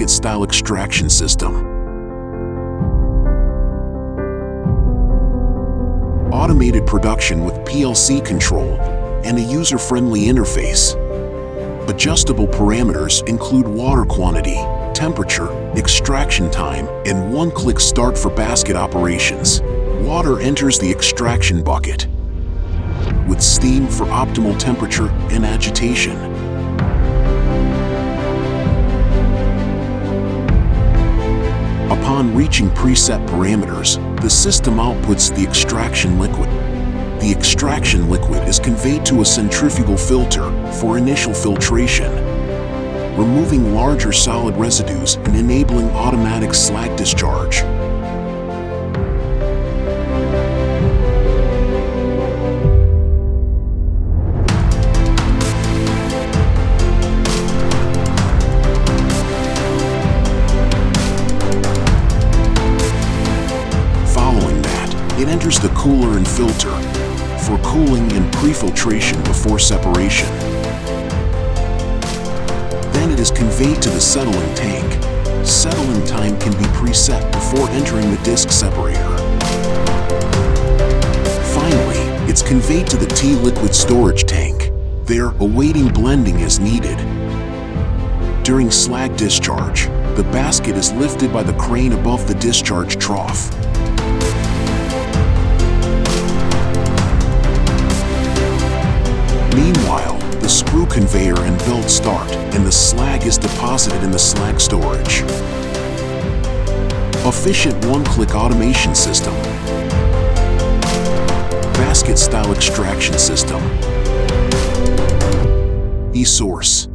basket-style extraction system. Automated production with PLC control and a user-friendly interface. Adjustable parameters include water quantity, temperature, extraction time, and one-click start for basket operations. Water enters the extraction bucket, with steam for optimal temperature and agitation. Upon reaching preset parameters, the system outputs the extraction liquid. The extraction liquid is conveyed to a centrifugal filter for initial filtration, removing larger solid residues and enabling automatic slag discharge. It enters the cooler and filter for cooling and pre-filtration before separation. Then it is conveyed to the settling tank. Settling time can be preset before entering the disc separator. Finally, it's conveyed to the T-liquid storage tank, there awaiting blending as needed. During slag discharge, the basket is lifted by the crane above the discharge trough. Meanwhile, the screw conveyor and belt start, and the slag is deposited in the slag storage. Efficient one-click automation system. Basket-style extraction system. E-Source.